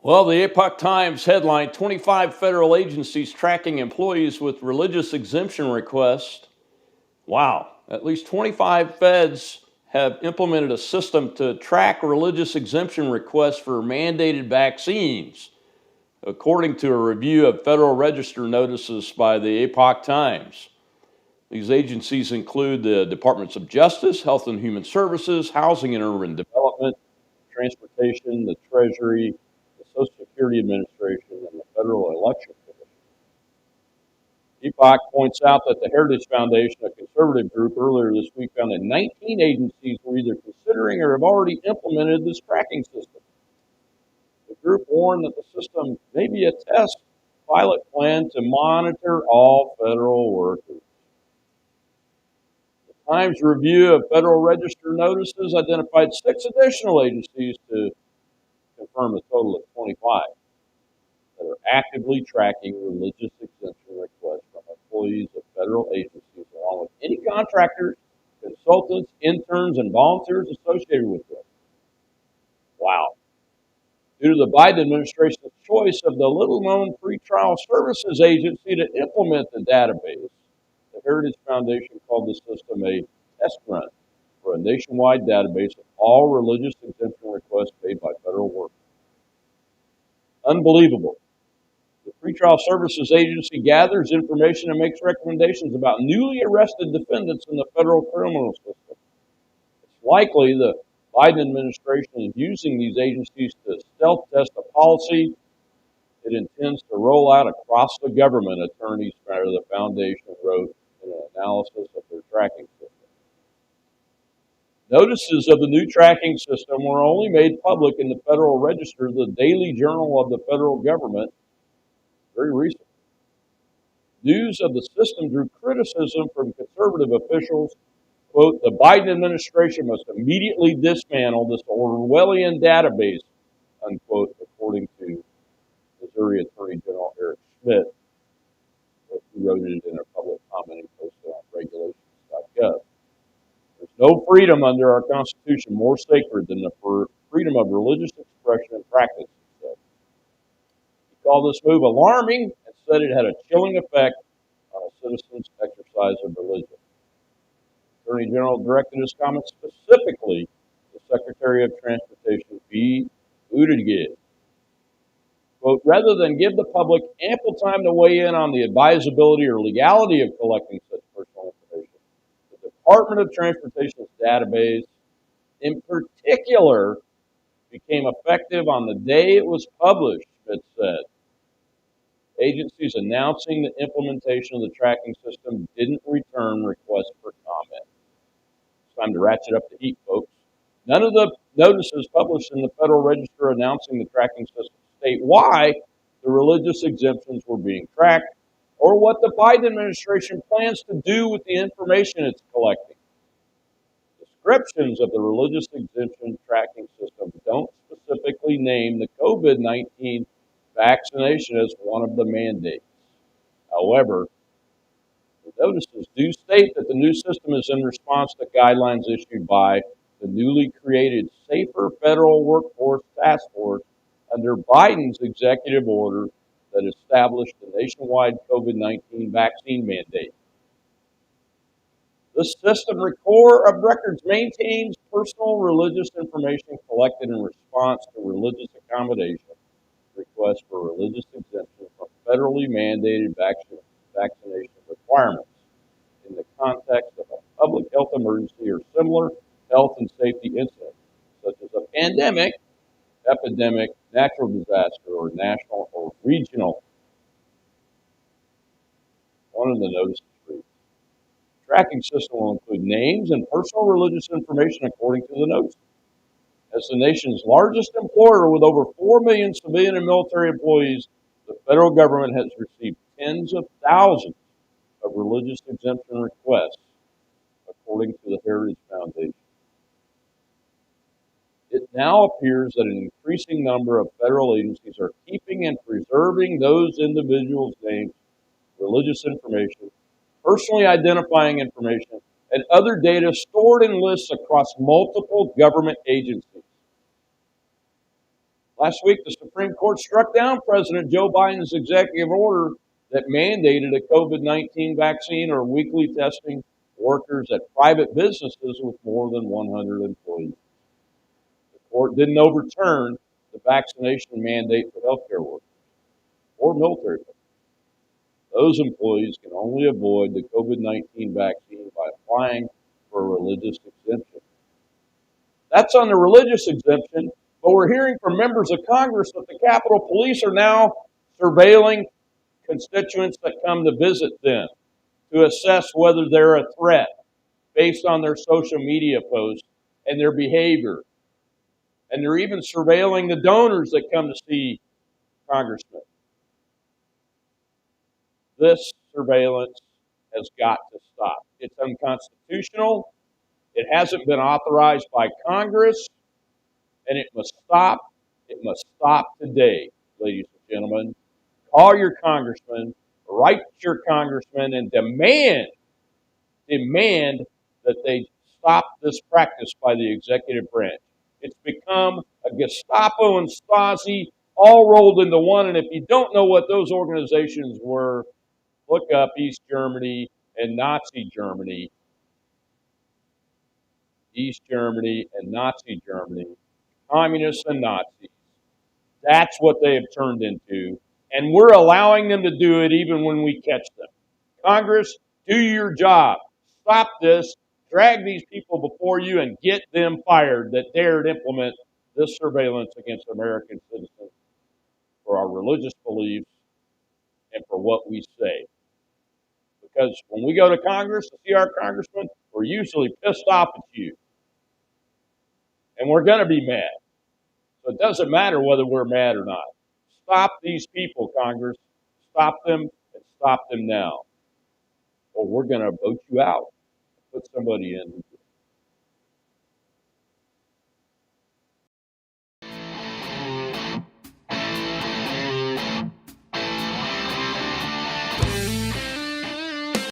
Well, the Epoch Times headline 25 federal agencies tracking employees with religious exemption requests. Wow, at least 25 feds have implemented a system to track religious exemption requests for mandated vaccines, according to a review of Federal Register notices by the Epoch Times. These agencies include the Departments of Justice, Health and Human Services, Housing and Urban Development, Transportation, the Treasury, the Social Security Administration, and the Federal Election Commission. Epoch points out that the Heritage Foundation, a conservative group, earlier this week found that 19 agencies were either considering or have already implemented this tracking system. The group warned that the system may be a test pilot plan to monitor all federal workers. The Times review of Federal Register notices identified 6 additional agencies to confirm a total of 25 that are actively tracking religious exemption requests from employees of federal agencies, along with any contractors, consultants, interns, and volunteers associated with them. Wow. Due to the Biden administration's choice of the little-known pretrial services agency to implement the database, the Heritage Foundation called the system a test run for a nationwide database of all religious exemption requests made by federal workers. Unbelievable. The Pretrial Services Agency gathers information and makes recommendations about newly arrested defendants in the federal criminal system. It's likely the Biden administration is using these agencies to stealth test a policy it intends to roll out across the government, attorneys for the foundation wrote in an analysis of their tracking system. Notices of the new tracking system were only made public in the Federal Register, the daily journal of the federal government, very recently. News of the system drew criticism from conservative officials. Quote, the Biden administration must immediately dismantle this Orwellian database, unquote, according to Missouri Attorney General Eric Schmidt, who wrote it in a public commenting post on regulations.gov. There's no freedom under our Constitution more sacred than the freedom of religious expression and practice, he said. He called this move alarming and said it had a chilling effect on a citizen's exercise of religion. The Attorney General directed his comments specifically to Secretary of Transportation Pete Buttigieg. Quote, rather than give the public ample time to weigh in on the advisability or legality of collecting such personal information, the Department of Transportation's database, in particular, became effective on the day it was published, Schmidt said. Agencies announcing the implementation of the tracking system didn't return requests for comment. It's time to ratchet up the heat, folks. None of the notices published in the Federal Register announcing the tracking system state why the religious exemptions were being tracked or what the Biden administration plans to do with the information it's collecting. Descriptions of the religious exemption tracking system don't specifically name the COVID-19 vaccination as one of the mandates. However, the notices do state that the new system is in response to guidelines issued by the newly created Safer Federal Workforce Task Force under Biden's executive order that established the nationwide COVID-19 vaccine mandate. This system of records maintains personal religious information collected in response to religious accommodation requests for religious exemption from federally mandated vaccination requirements in the context of a public health emergency or similar health and safety incident, such as a pandemic, epidemic, natural disaster, or national or regional. One of the notices reads, the tracking system will include names and personal religious information according to the notice. As the nation's largest employer with over 4 million civilian and military employees, the federal government has received tens of thousands of religious exemption requests, according to the Heritage Foundation. It now appears that an increasing number of federal agencies are keeping and preserving those individuals' names, religious information, personally identifying information, and other data stored in lists across multiple government agencies. Last week, the Supreme Court struck down President Joe Biden's executive order that mandated a COVID-19 vaccine or weekly testing workers at private businesses with more than 100 employees. The court didn't overturn the vaccination mandate for healthcare workers or military personnel. Those employees can only avoid the COVID-19 vaccine by applying for a religious exemption. That's on the religious exemption, but we're hearing from members of Congress that the Capitol Police are now surveilling constituents that come to visit them to assess whether they're a threat based on their social media posts and their behavior. And they're even surveilling the donors that come to see congressmen. This surveillance has got to stop. It's unconstitutional. It hasn't been authorized by Congress, and it must stop. It must stop today, ladies and gentlemen. Call your congressman, write to your congressman, and demand that they stop this practice by the executive branch. It's become a Gestapo and Stasi all rolled into one, and if you don't know what those organizations were, look up East Germany and Nazi Germany. East Germany and Nazi Germany, communists and Nazis. That's what they have turned into, and we're allowing them to do it even when we catch them. Congress, do your job. Stop this. Drag these people before you and get them fired that dared implement this surveillance against American citizens for our religious beliefs and for what we say. Because when we go to Congress to see our congressman, we're usually pissed off at you. And we're going to be mad. So it doesn't matter whether we're mad or not. Stop these people, Congress. Stop them and stop them now. Or we're going to vote you out. Put somebody in